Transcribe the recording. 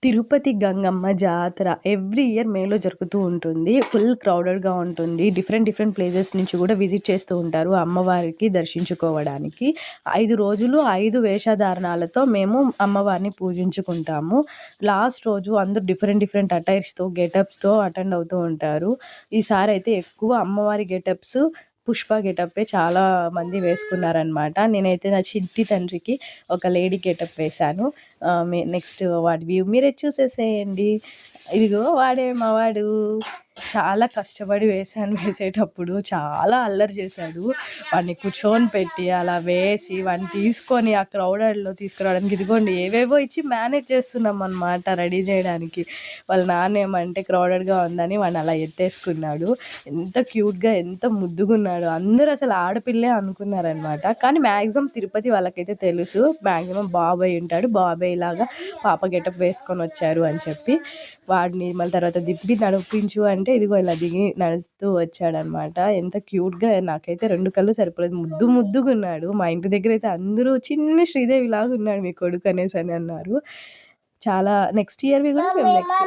తిరుపతి గంగమ్మ జాతర every year మేలో జరుగుతూ ఉంటుంది. ఫుల్ క్రౌడెడ్‌గా ఉంటుంది. డిఫరెంట్ డిఫరెంట్ ప్లేసెస్ నుంచి కూడా విజిట్ చేస్తూ ఉంటారు అమ్మవారికి దర్శించుకోవడానికి. 5 రోజులు 5 వేషధారణాలతో మేము అమ్మవారిని పూజించుకుంటాము. లాస్ట్ రోజు అందరూ డిఫరెంట్ డిఫరెంట్ అటైర్స్‌తో, గెటప్స్‌తో అటెండ్ అవుతూ ఉంటారు. ఈసారైతే ఎక్కువ అమ్మవారి గెటప్స్ పుష్ప గెటప్పే చాలా మంది వేసుకున్నారనమాట. నేనైతే నా చిట్టి తండ్రికి ఒక లేడీ గెటప్ వేశాను. నెక్స్ట్ వాడి వ్యూ మీరే చూసేసేయండి. ఇదిగో వాడే మా వాడు. చాలా కష్టపడి వేశాను. వేసేటప్పుడు చాలా అల్లరి చేశాడు. వాడిని కూర్చొని పెట్టి అలా వేసి వాడిని తీసుకొని ఆ క్రౌడెడ్‌లో తీసుకురావడానికి ఇదిగోండి ఏవేవో ఇచ్చి మేనేజ్ చేస్తున్నాం అనమాట రెడీ చేయడానికి. వాళ్ళ నాన్న ఏమంటే క్రౌడెడ్‌గా ఉందని వాడిని అలా ఎత్తేసుకున్నాడు. ఎంత క్యూట్‌గా ఎంత ముద్దుగున్నాడో. అందరూ అసలు ఆడపిల్లే అనుకున్నారనమాట. కానీ మ్యాక్సిమం తిరుపతి వాళ్ళకైతే తెలుసు. మ్యాక్సిమం బాబాయ్ ఉంటాడు. బాబాయ్ లాగా పాప గెటప్ వేసుకొని వచ్చారు అని చెప్పి వాడిని మళ్ళీ తర్వాత దిప్పి నడిపించు అంటే ఇదిగో ఇలా దిగి నడుస్తూ వచ్చాడనమాట. ఎంత క్యూట్‌గా నాకైతే 2 కళ్ళు సరిపోలేదు. ముద్దు ముద్దుగున్నాడు. మా ఇంటి దగ్గర అయితే అందరూ చిన్ని శ్రీదేవిలాగా ఉన్నాడు మీ కొడుకు అనేసని అన్నారు. చాలా నెక్స్ట్ ఇయర్‌వి కూడా మేము నెక్స్ట్